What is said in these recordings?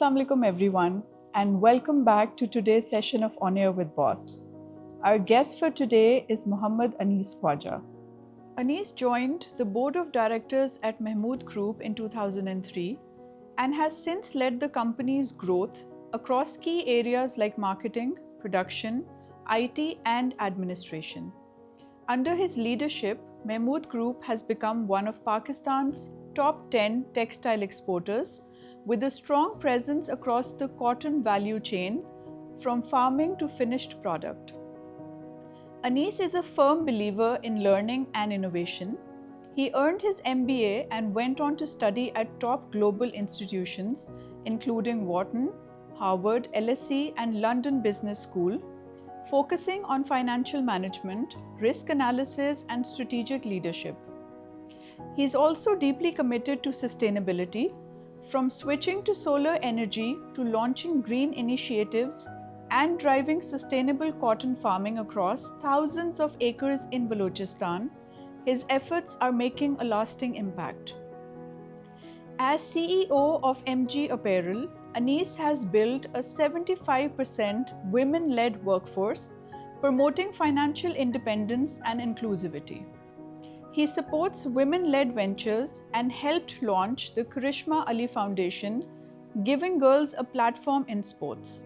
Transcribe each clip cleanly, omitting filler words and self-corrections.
Assalamu alaikum everyone, and welcome back to today's session of On Air with Boss. Our guest for today is Muhammad Anees Khawaja. Anees joined the board of directors at Mahmood Group in 2003 and has since led the company's growth across key areas like marketing, production, IT and administration. Under his leadership, Mahmood Group has become one of Pakistan's top 10 textile exporters with a strong presence across the cotton value chain from farming to finished product. Anees is a firm believer in learning and innovation. He earned his MBA and went on to study at top global institutions including Wharton, Harvard, LSE and London Business School, focusing on financial management, risk analysis and strategic leadership. He is also deeply committed to sustainability, from switching to solar energy to launching green initiatives and driving sustainable cotton farming across thousands of acres in Balochistan. His efforts are making a lasting impact. As CEO of MG Apparel, Anees has built a 75% women-led workforce, promoting financial independence and inclusivity. He supports women-led ventures and helped launch the Karishma Ali Foundation, giving girls a platform in sports.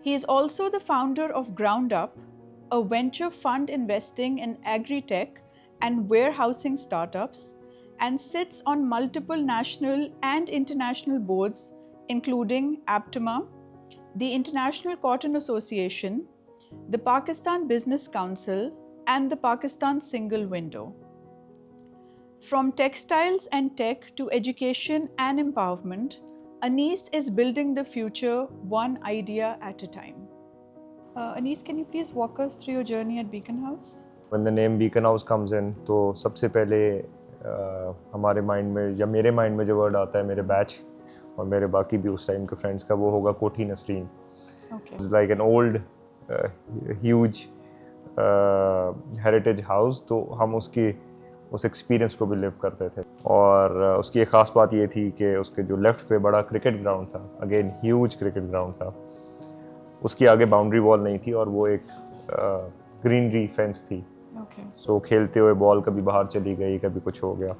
He is also the founder of Ground Up, a venture fund investing in agri-tech and warehousing startups, and sits on multiple national and international boards including APTMA, the International Cotton Association, the Pakistan Business Council, and the Pakistan Single Window. From textiles and tech to education and empowerment, Anees is building the future one idea at a time. Anees, can you please walk us through your journey at Beaconhouse? When the name Beaconhouse comes in, तो सबसे पहले हमारे mind में या मेरे mind में जो word आता है मेरे बैच और मेरे बाकी भी उस टाइम के फ्रेंड्स का वो होगा कोठी Nasreen. It's like an old, huge heritage house. तो हम उस एक्सपीरियंस को भी लिव करते थे. और उसकी एक ख़ास बात ये थी कि उसके जो लेफ़्ट पे बड़ा क्रिकेट ग्राउंड था, अगेन ह्यूज क्रिकेट ग्राउंड था. उसकी आगे बाउंड्री वॉल नहीं थी और वो एक ग्रीनरी फेंस थी. सो खेलते हुए बॉल कभी बाहर चली गई, कभी कुछ हो गया.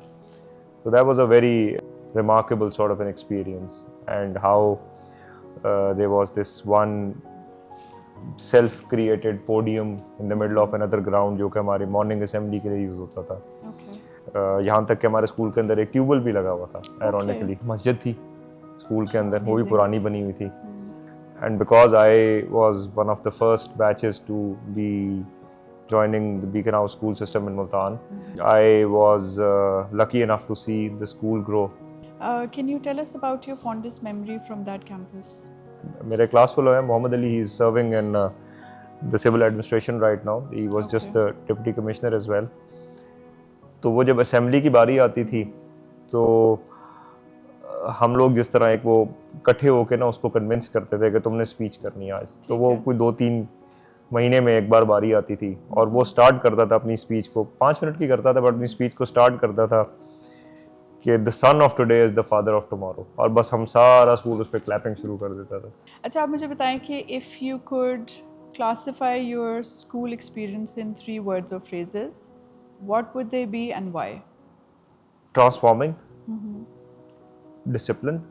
So that was a very remarkable sort of an experience. And how there was this one self-created podium in the middle of another ground जो कि हमारी मॉर्निंग असेंबली के लिए यूज़ होता था. यहाँ तक कि हमारे स्कूल के अंदर एक ट्यूबवेल भी लगा हुआ था. आयरॉनिकली मस्जिद थी स्कूल के अंदर, वो भी पुरानी बनी हुई थी. And because I was one of the first batches to be joining the Beaconhouse school system in Multan, I was lucky enough to see the school grow. Can you tell us about your fondest memory from that campus? मेरे class fellow है Muhammad Ali. He is serving in the civil administration right now. He was just the deputy commissioner as well. तो वो जब assembly की बारी आती थी तो हम लोग जिस तरह एक वो इकट्ठे होकर ना उसको कन्विंस करते थे कि तुमने स्पीच करनी है आज. तो वो कोई 2-3 महीने में एक बार बारी आती थी और वो स्टार्ट करता था अपनी स्पीच को. 5 मिनट की करता था बट अपनी स्पीच को स्टार्ट करता था कि the son of today is the father of tomorrow. और बस हम सारा स्कूल उस पर क्लैपिंग शुरू कर देता था. अच्छा, आप मुझे बताएं कि if you could classify your school experience in 3 words or phrases, what would they be and why? Transforming, discipline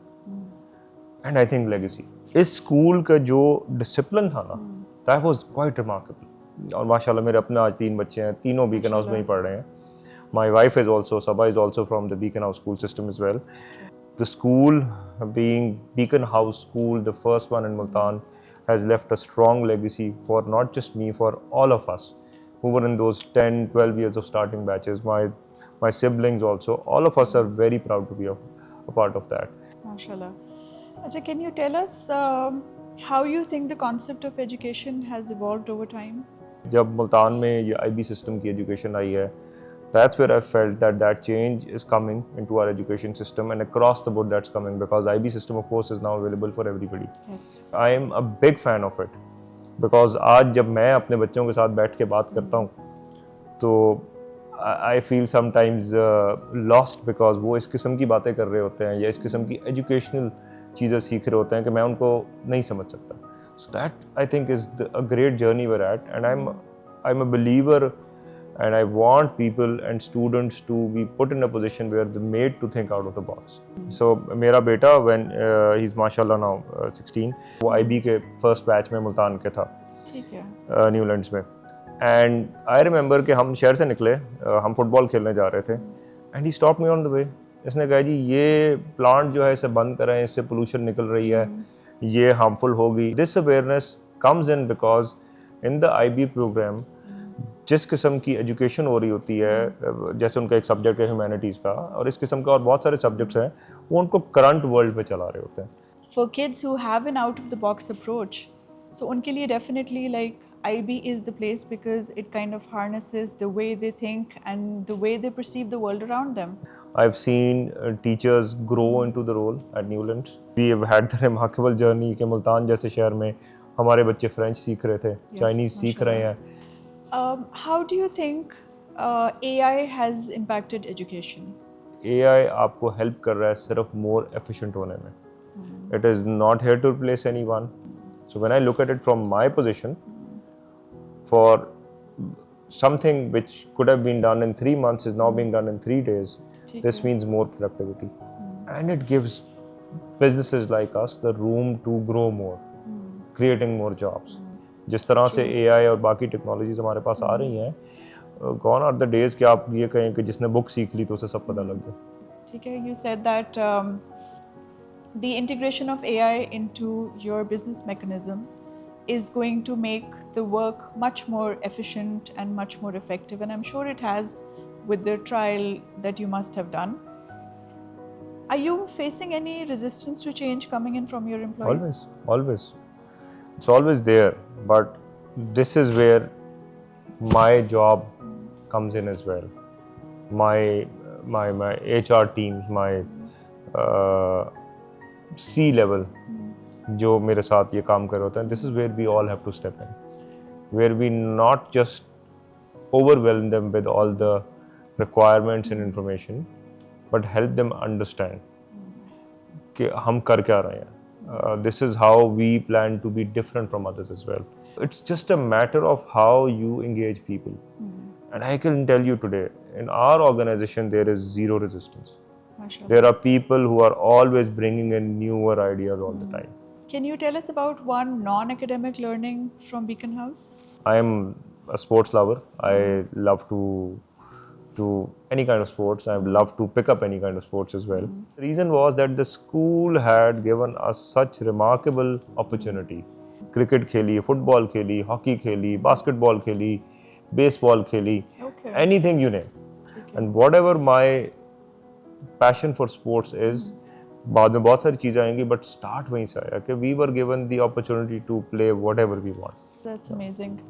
and I think legacy. इस स्कूल का जो डिसिप्लिन था ना, दैट वाज क्वाइट रिमार्केबल. और माशाल्लाह मेरे अपने आज 3 बच्चे हैं, तीनों बीकन में ही पढ़ रहे हैं. My wife is also, Sabha is also from the Beaconhouse school system as well. The school, being Beaconhouse school, the first one in Multan, has left a strong legacy for not just me, for all of us who were in those 10-12 years of starting batches. My siblings also, all of us are very proud to be a part of that. MashaAllah. Achha, can you tell us how you think the concept of education has evolved over time? जब मुल्तान में ये IB system की education आई है, that's where I felt that change is coming into our education system, and across the board that's coming, because IB system of course is now available for everybody. Yes. I am a big fan of it because आज जब मैं अपने बच्चों के साथ बैठ के बात करता हूँ तो I feel sometimes lost because वो इस किस्म की बातें कर रहे होते हैं या इस किस्म की educational चीज़ें सीख रहे होते हैं कि मैं उनको नहीं समझ सकता. So that I think is a great journey we're at, and I'm a believer, and I want people and students to be put in a position where they're made to think out of the box. So मेरा बेटा when he's mashallah now 16, वो IB के first batch में मुल्तान के था, ठीक है, Newlands में. एंड आई रिमेंबर कि हम शहर से निकले, हम फुटबॉल खेलने जा रहे थे, and he stop me on the way. इसने कहा जी ये प्लांट जो है इसे बंद करें, इससे पोल्यूशन निकल रही है, ये हार्मफुल होगी. This awareness comes in because in the IB programme जिस किस्म की एजुकेशन हो रही होती है, जैसे उनका एक सब्जेक्ट है ह्यूमैनिटीज़ का, और इस किस्म का और बहुत सारे सब्जेक्ट्स हैं, वो उनको करंट वर्ल्ड में चला रहे होते हैं. For kids who have an out of the box approach, so उनके लिए definitely like IB is the place because it kind of harnesses the way they think and the way they perceive the world around them. I've seen teachers grow into the role at Newlands. We have had the remarkable journey कि मुल्तान जैसे शहर में हमारे बच्चे French सीख रहे थे, Chinese सीख रहे हैं. How do you think AI has impacted education? AI आपको हेल्प कर रहा है सिर्फ मोर एफिशिएंट होने में. It is not here to replace anyone. So when I look at it from my position, for something which could have been done in 3 months is now being done in 3 days. This means more productivity. And it gives businesses like us the room to grow more, creating more jobs. जिस तरह से AI और बाकी technologies हमारे पास आ रही हैं, gone are the days कि आप ये कहें कि जिसने बुक सीख ली तो उसे सब पता लग गया. ठीक है, you said that the integration of AI into your business mechanism is going to make the work much more efficient and much more effective, and I'm sure it has with the trial that you must have done. Are you facing any resistance to change coming in from your employees? Always. It's always there, but this is where my job comes in as well. My HR team, my C level जो मेरे साथ ये काम कर रहे होते हैं, this is where we all have to step in, where we not just overwhelm them with all the requirements and information, but help them understand कि हम कर क्या रहे हैं. This is how we plan to be different from others as well. It's just a matter of how you engage people. And I can tell you today, in our organization, there is zero resistance. There are people who are always bringing in newer ideas all the time. Can you tell us about one non-academic learning from Beaconhouse? I am a sports lover. I love to do any kind of sports. I love to pick up any kind of sports as well. The reason was that the school had given us such remarkable opportunity. Cricket खेली, football खेली, hockey खेली, basketball खेली, baseball खेली, anything you name. And whatever my passion for sports is, बाद में बहुत सारी चीज़ें आएंगी, but start वहीं से आया कि we were given the opportunity to play whatever we want. That's amazing.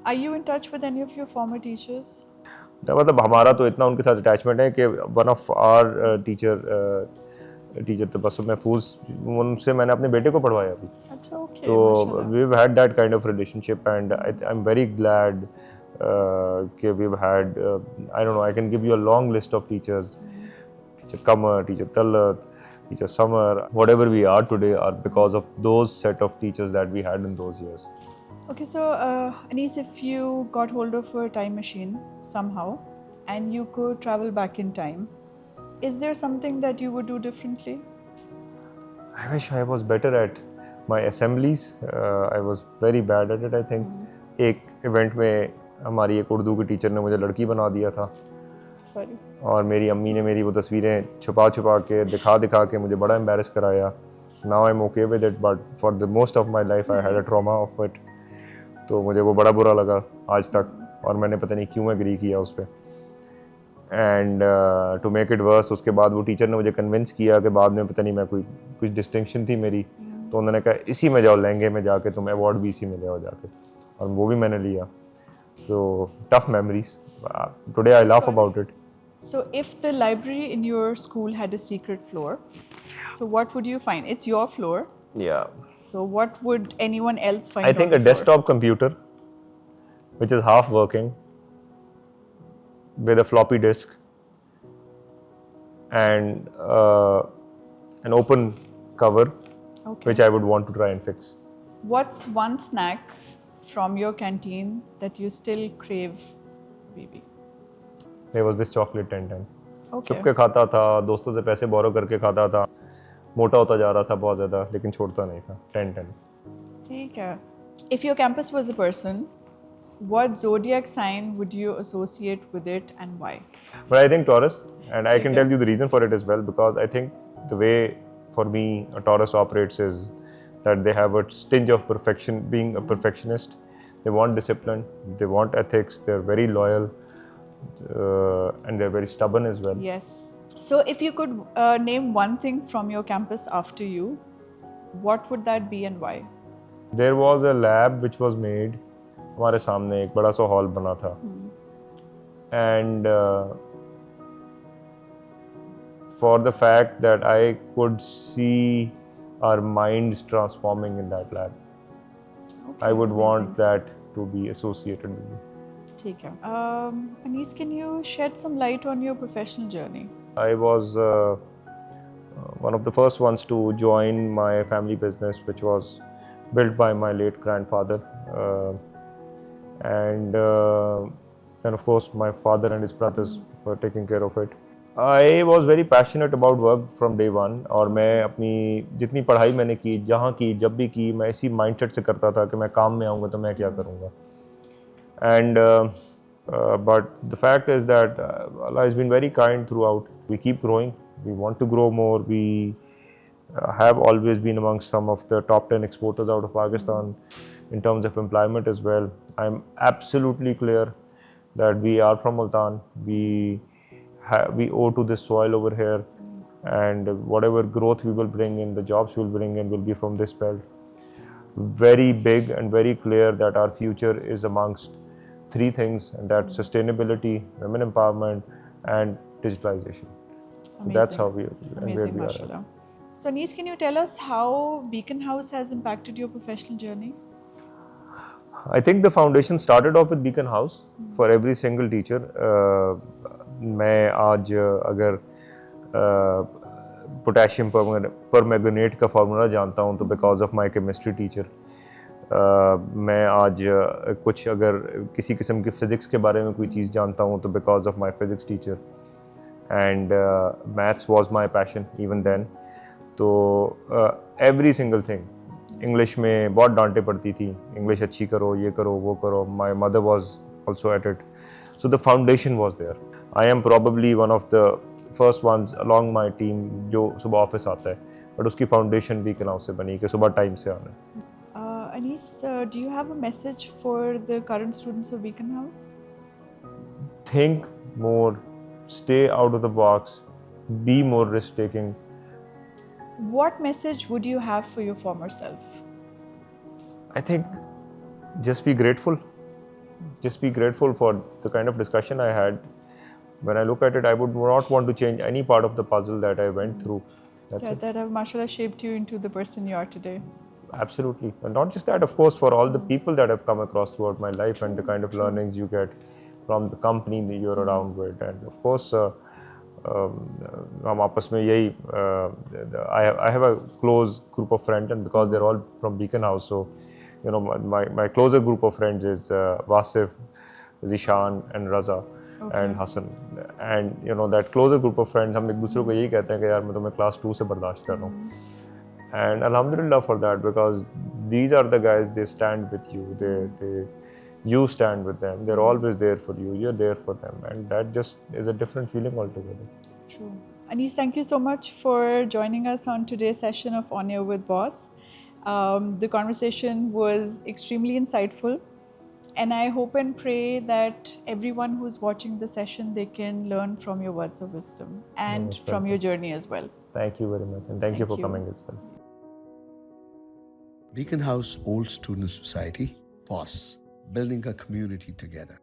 Are you in touch with any of your former teachers? मतलब हमारा तो इतना उनके साथ अटैचमेंट है कि वन ऑफ आवर टीचर तो बस महफूज, उनसे मैंने अपने बेटे को पढ़वाया अभी. अच्छा, ओके. तो we've had that kind of relationship, and I'm very glad कि we've had I don't know, I can give you a long list of teachers. Teacher Kamar, Teacher Talat, Teacher Summer, whatever we are today are because of those set of teachers that we had in those years. Okay, so Anees, if you got hold of a time machine somehow and you could travel back in time, is there something that you would do differently? I wish I was better at my assemblies. I was very bad at it, I think. एक event में हमारी एक उर्दू की teacher ने मुझे लड़की बना दिया था. Sorry. और मेरी अम्मी ने मेरी वो तस्वीरें छुपा के दिखा के मुझे बड़ा एम्बैरस कराया. Now I'm okay with it, but for the most of my life I had a trauma of it. तो मुझे वो बड़ा बुरा लगा आज तक, और मैंने पता नहीं क्यों एग्री किया उस पर. And to make it worse, उसके बाद वो टीचर ने मुझे कन्विंस किया कि बाद में पता नहीं मैं कुछ डिस्टिंक्शन थी मेरी, तो उन्होंने कहा इसी में जाओ, लहंगे में जाके तुम अवार्ड भी इसी में ले आओ जाके, और वो भी मैंने लिया. So tough memories. Today I laugh about it. So if the library in your school had a secret floor, so what would you find? It's your floor. Yeah. So what would anyone else find? I think a desktop computer, which is half working, with a floppy disk and an open cover which I would want to try and fix. What's one snack from your canteen that you still crave, Bibi? There was this chocolate 10-10. Okay. छुप के खाता था, दोस्तों से पैसे बोरो करके खाता था, मोटा होता जा रहा था बहुत ज़्यादा, लेकिन छोड़ता नहीं था. 10-10. ठीक है. If your campus was a person, what zodiac sign would you associate with it and why? But I think Taurus, and I can tell you the reason for it as well, because I think the way for me a Taurus operates is that they have a tinge of perfection, being a perfectionist. They want discipline, they want ethics, they're very loyal, and they're very stubborn as well. Yes. So if you could name one thing from your campus after you, what would that be and why? There was a lab which was made. हमारे सामने एक बड़ा सा hall बना था. And for the fact that I could see our minds transforming in that lab. Okay, I would amazing. want that to be associated with me. ठीक है. Anees, can you shed some light on your professional journey? I was one of the first ones to join my family business, which was built by my late grandfather. And of course my father and his brothers were taking care of it. I was very passionate about work from day one, और मैं अपनी जितनी पढ़ाई मैंने की, जहाँ की, जब भी की, मैं इसी माइंडसेट से करता था कि मैं काम में आऊँगा तो मैं क्या करूँगा. And but the fact is that Allah has been very kind throughout. We keep growing, we want to grow more. We have always been amongst some of the top 10 exporters out of Pakistan in terms of employment as well. I'm absolutely clear that we are from Multan. We owe to this soil over here, and whatever growth we will bring in, the jobs we will bring in will be from this belt. Very big and very clear that our future is amongst three things, and that's sustainability, women empowerment, and digitalization. So that's how we where we are at. So Anees, can you tell us how Beaconhouse has impacted your professional journey? I think the foundation started off with Beaconhouse for every single teacher. मैं आज अगर potassium permanganate का formula जानता हूँ तो because of my chemistry teacher. मैं आज कुछ अगर किसी किस्म की फ़िज़िक्स के बारे में कोई चीज़ जानता हूँ तो because of my physics teacher. And maths was my passion even then. तो एवरी सिंगल थिंग. इंग्लिश में बहुत डांटे पड़ती थी, इंग्लिश अच्छी करो, ये करो, वो करो. My mother was also at it. So the foundation was there. I am probably one of the first ones along my team जो सुबह ऑफिस आता है, बट उसकी फाउंडेशन बीकनहाउस से बनी कि सुबह टाइम से आना है. Anees, do you have a message for the current students of Beaconhouse? Think more, stay out of the box, be more risk-taking. What message would you have for your former self? I think just be grateful. Just be grateful for the kind of discussion I had. When I look at it, I would not want to change any part of the puzzle that I went through. That's it. That have mashallah shaped you into the person you are today. Absolutely. And not just that, of course, for all the people that have come across throughout my life and the kind of learnings you get from the company that you're around with. And of course, हम आपस में यही I have a close group of friends, and because they're all from Beaconhouse, so you know my closer group of friends is Wasif, Zishan, and Raza. Okay. And Hassan, and you know that closer group of friends, हम एक दूसरे को यही कहते हैं कि यार मैं तुम्हें class 2 से बर्दाश्त कर रहा हूँ. And alhamdulillah for that, because these are the guys, they stand with you, you stand with them, they're always there for you, you're there for them, and that just is a different feeling altogether. True. Anees, thank you so much for joining us on today's session of On Air with Boss. The conversation was extremely insightful, and I hope and pray that everyone who's watching the session, they can learn from your words of wisdom and from your journey as well. Thank you very much, and thank you for coming as well. Beaconhouse Old Student Society, BOSS, building a community together.